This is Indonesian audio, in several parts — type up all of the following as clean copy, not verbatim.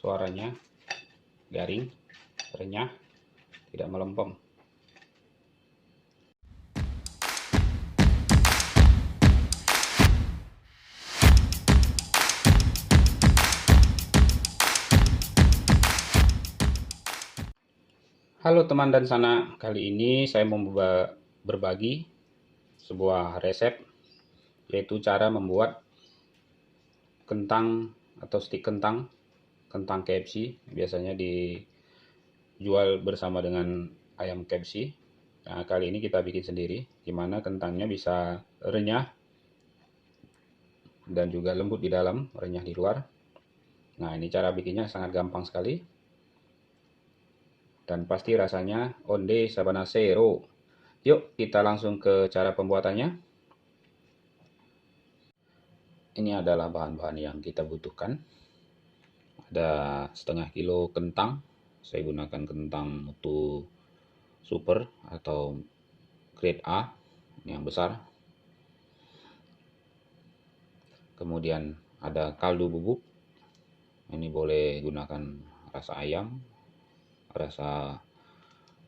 suaranya garing, renyah, tidak melempem. Halo teman dan sanak, kali ini saya mau berbagi sebuah resep, yaitu cara membuat kentang atau stik kentang KFC. Biasanya dijual bersama dengan ayam KFC. Nah, kali ini kita bikin sendiri, dimana kentangnya bisa renyah dan juga lembut di dalam, renyah di luar. Nah, ini cara bikinnya sangat gampang sekali. Dan pasti rasanya onde sabana zero. Yuk kita langsung ke cara pembuatannya. Ini adalah bahan-bahan yang kita butuhkan. Ada setengah kilo kentang. Saya gunakan kentang mutu super atau grade A yang besar. Kemudian ada kaldu bubuk. Ini boleh gunakan rasa ayam, rasa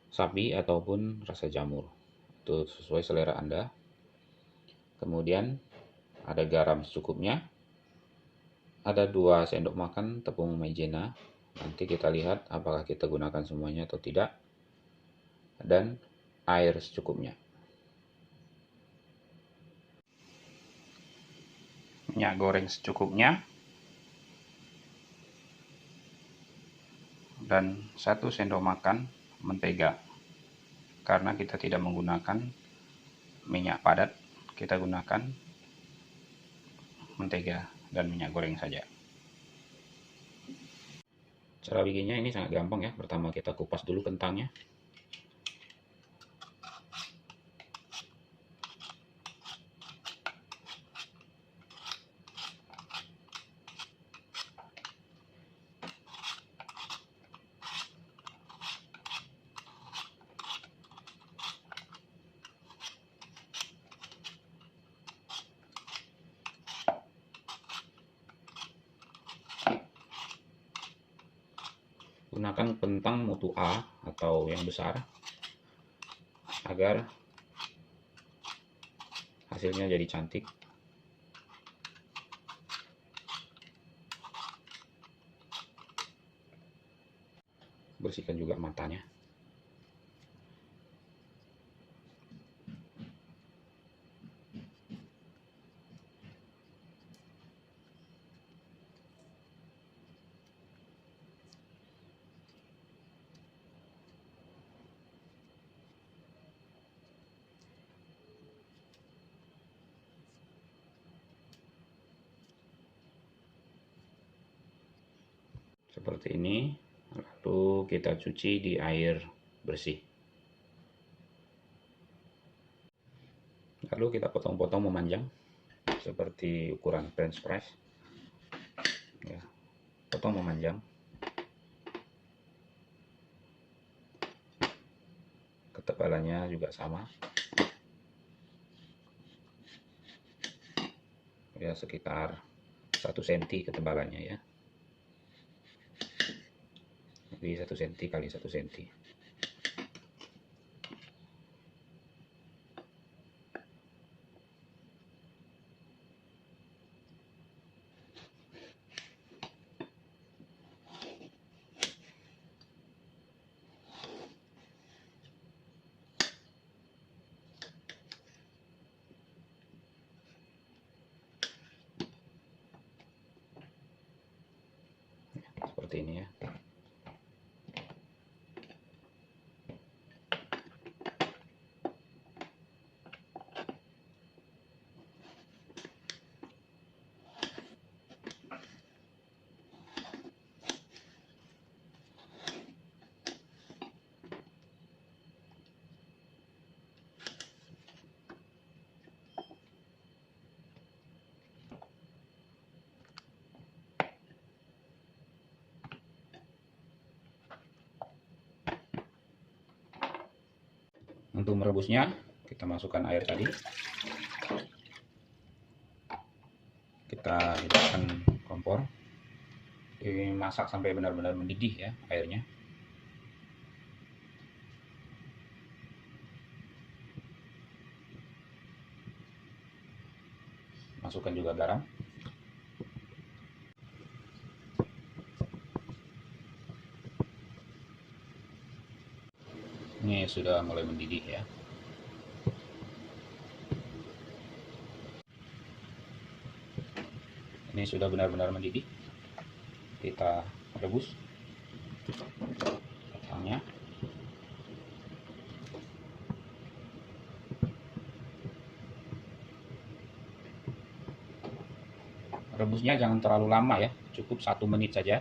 sapi ataupun rasa jamur, itu sesuai selera Anda. Kemudian ada garam secukupnya, ada 2 sendok makan tepung maizena, nanti kita lihat apakah kita gunakan semuanya atau tidak, dan air secukupnya. Minyak goreng secukupnya, dan 1 sendok makan mentega. Karena kita tidak menggunakan minyak padat, kita gunakan mentega dan minyak goreng saja. Cara bikinnya ini sangat gampang ya. Pertama kita kupas dulu kentangnya. Gunakan kentang mutu A atau yang besar agar hasilnya jadi cantik. Bersihkan juga matanya. Seperti ini, lalu kita cuci di air bersih. Lalu kita potong-potong memanjang seperti ukuran french fries ya, potong memanjang. Ketebalannya juga sama ya, sekitar 1 cm ketebalannya ya. Jadi 1 cm kali 1 cm. Seperti ini ya. Untuk merebusnya, kita masukkan air tadi. Kita hidupkan kompor. Dimasak sampai benar-benar mendidih ya airnya. Masukkan juga garam. Ini sudah mulai mendidih ya. Ini sudah benar-benar mendidih. Kita rebus kacangnya. Rebusnya jangan terlalu lama ya, cukup 1 menit saja.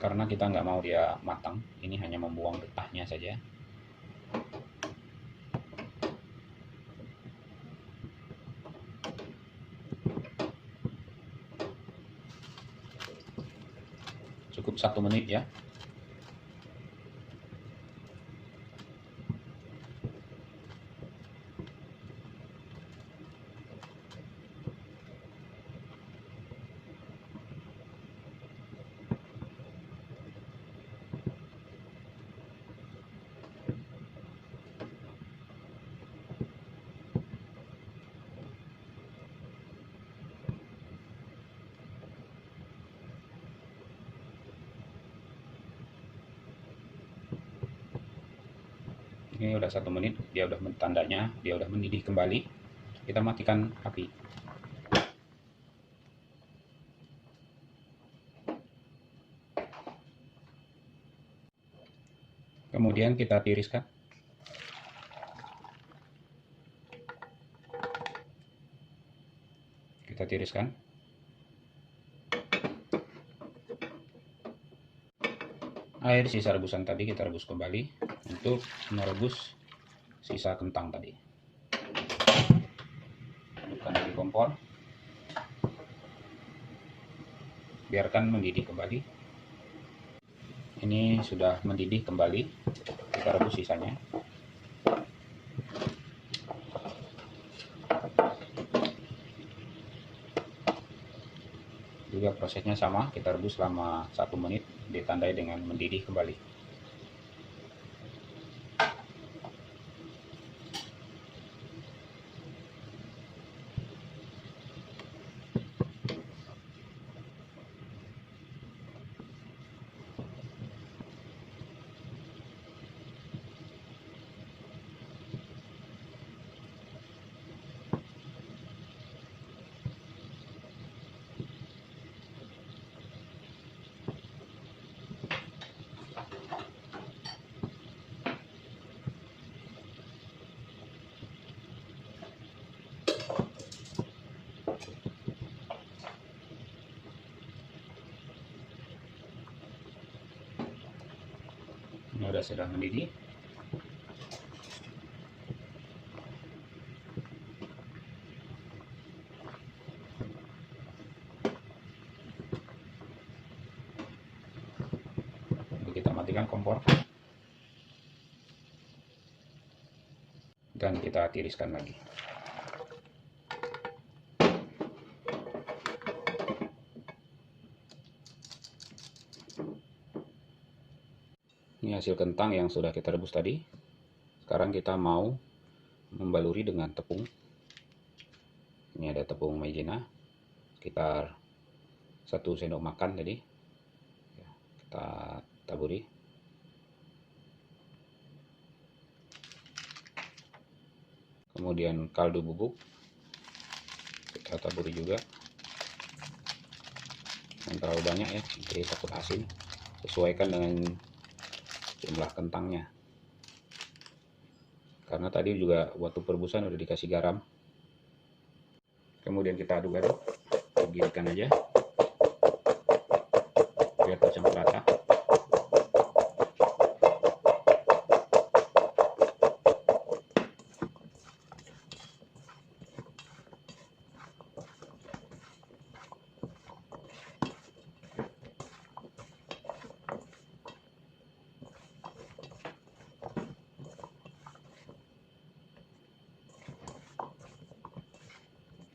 Karena kita nggak mau dia matang, ini hanya membuang getahnya saja. Cukup 1 menit ya. Ini udah 1 menit, dia udah tandanya dia udah mendidih kembali. Kita matikan api. Kemudian kita tiriskan. Kita tiriskan. Air sisa rebusan tadi kita rebus kembali untuk merebus sisa kentang tadi. Hidupkan lagi kompor. Biarkan mendidih kembali. Ini sudah mendidih kembali. Kita rebus sisanya. Juga prosesnya sama, kita rebus selama 1 menit, ditandai dengan mendidih kembali. Ini sudah sedang mendidih. Kita matikan kompor dan kita tiriskan lagi. Ini hasil kentang yang sudah kita rebus tadi. Sekarang kita mau membaluri dengan tepung. Ini ada tepung maizena sekitar 1 sendok makan tadi. Kita taburi. Kemudian kaldu bubuk kita taburi juga. Jangan terlalu banyak ya, jadi takut asin. Sesuaikan dengan jumlah kentangnya. Karena tadi juga waktu perebusan udah dikasih garam. Kemudian kita aduk-aduk, giritkan aja biar tercampur rata.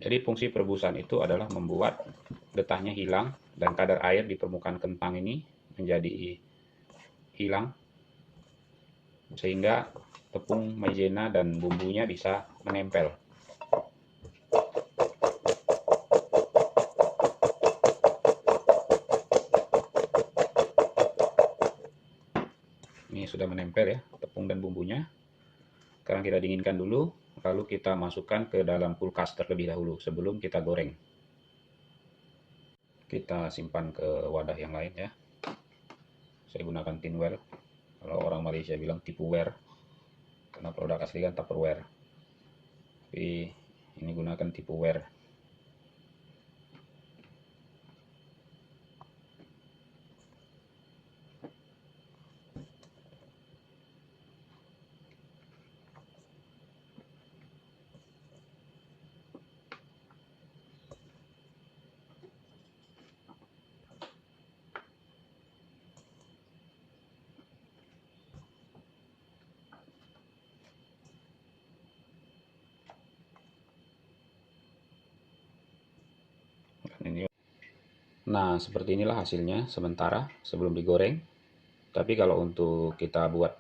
Jadi fungsi perebusan itu adalah membuat getahnya hilang dan kadar air di permukaan kentang ini menjadi hilang, sehingga tepung maizena dan bumbunya bisa menempel. Ini sudah menempel ya tepung dan bumbunya. Sekarang kita dinginkan dulu, lalu kita masukkan ke dalam kulkas terlebih dahulu sebelum kita goreng. Kita simpan ke wadah yang lain ya. Saya gunakan tinware. Kalau orang Malaysia bilang tipware, karena produk asli kan tupperware. Tapi ini gunakan tipware. Nah, seperti inilah hasilnya sementara sebelum digoreng. Tapi kalau untuk kita buat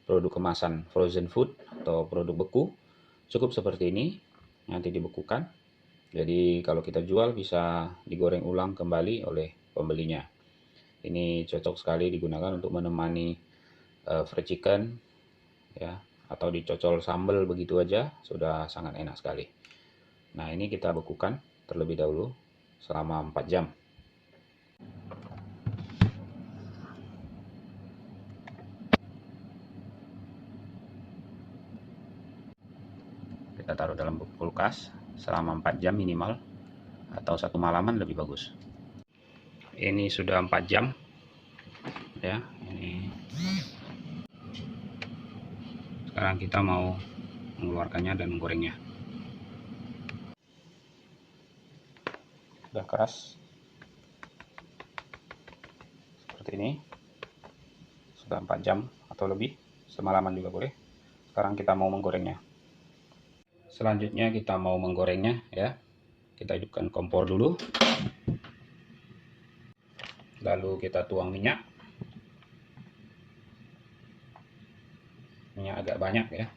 produk kemasan frozen food atau produk beku, cukup seperti ini, nanti dibekukan. Jadi kalau kita jual bisa digoreng ulang kembali oleh pembelinya. Ini cocok sekali digunakan untuk menemani fried chicken ya, atau dicocol sambal begitu aja, sudah sangat enak sekali. Nah, ini kita bekukan terlebih dahulu selama 4 jam. Kita taruh dalam kulkas selama 4 jam minimal, atau 1 malaman lebih bagus. Ini sudah 4 jam ya. Ini sekarang kita mau mengeluarkannya dan menggorengnya. Sudah keras seperti ini, sudah 4 jam atau lebih, semalaman juga boleh. Sekarang kita mau menggorengnya. Selanjutnya kita mau menggorengnya ya. Kita hidupkan kompor dulu, lalu kita tuang minyak agak banyak ya.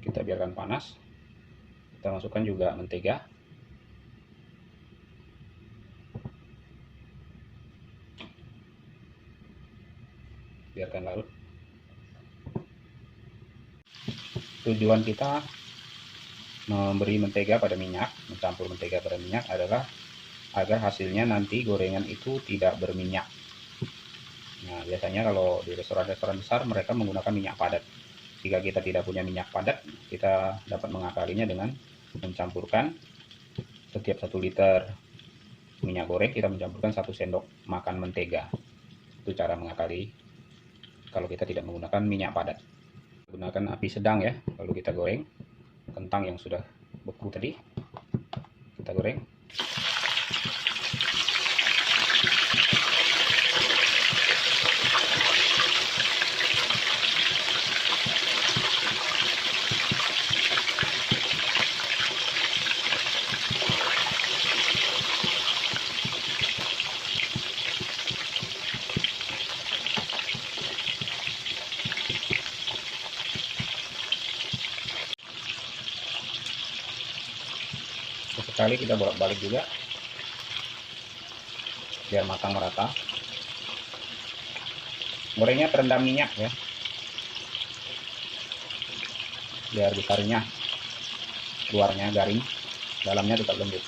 Kita biarkan panas. Kita masukkan juga mentega. Biarkan larut. Tujuan kita memberi mentega pada minyak, mencampur mentega pada minyak adalah agar hasilnya nanti gorengan itu tidak berminyak. Nah, biasanya kalau di restoran-restoran besar mereka menggunakan minyak padat. Jika kita tidak punya minyak padat, kita dapat mengakalinya dengan mencampurkan setiap 1 liter minyak goreng kita mencampurkan 1 sendok makan mentega. Itu cara mengakali kalau kita tidak menggunakan minyak padat. Gunakan api sedang ya lalu kita goreng kentang yang sudah beku tadi. Kita goreng. Sekali kita bolak-balik juga biar matang merata. Gorengnya terendam minyak ya, biar bisa renyah, luarnya garing, dalamnya tetap lembut.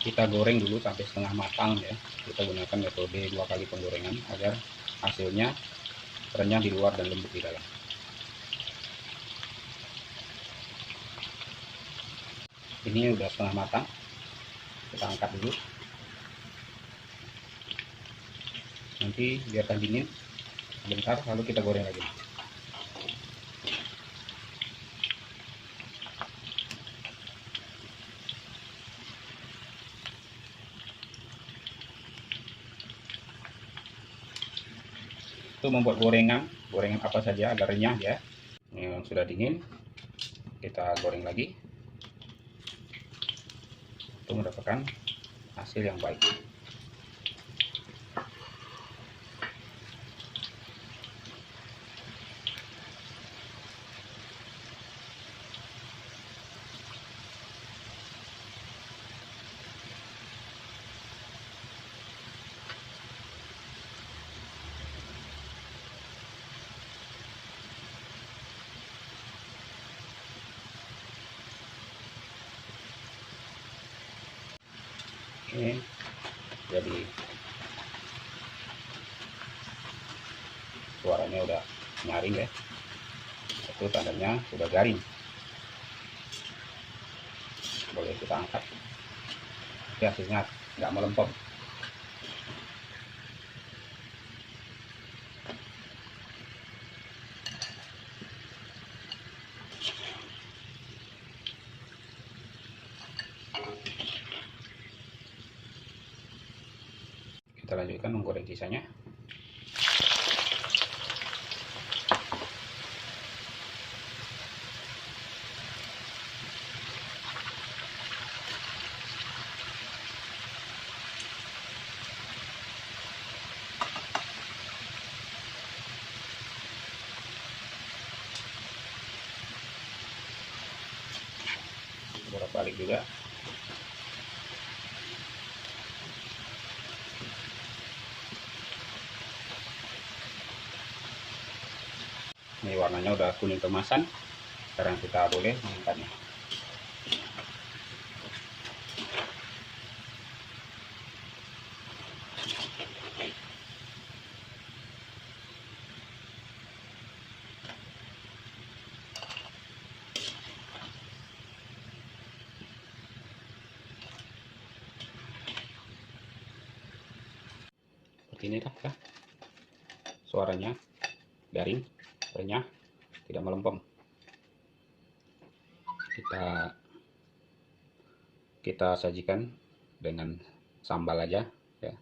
Kita goreng dulu sampai setengah matang ya. Kita gunakan metode 2 kali penggorengan agar hasilnya renyah di luar dan lembut di dalam. Ini udah setengah matang, kita angkat dulu. Nanti biarkan dingin sebentar lalu kita goreng lagi. Untuk membuat gorengan apa saja agar renyah ya. Ini yang sudah dingin, kita goreng lagi untuk mendapatkan hasil yang baik. Ini jadi suaranya udah nyaring ya, itu tandanya sudah garing. Boleh kita angkat ya, hasilnya nggak melempem. Kita lanjutkan menggoreng sisanya. Bolak-balik juga. Ini warnanya udah kuning kemasan. Sekarang kita boleh mengangkatnya. Seperti ini ya. Suaranya garing, renyah, tidak melempem. Kita sajikan dengan sambal aja ya.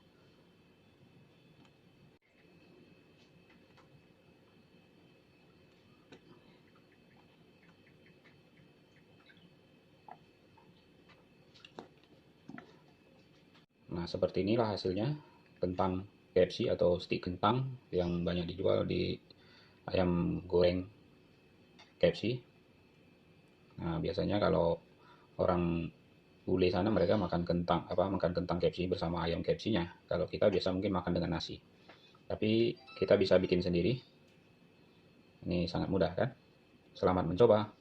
Nah, seperti inilah hasilnya kentang KFC atau stik kentang yang banyak dijual di ayam goreng KFC. Nah, biasanya kalau orang bule sana mereka makan kentang KFC bersama ayam KFC-nya. Kalau kita biasa mungkin makan dengan nasi. Tapi kita bisa bikin sendiri. Ini sangat mudah kan? Selamat mencoba.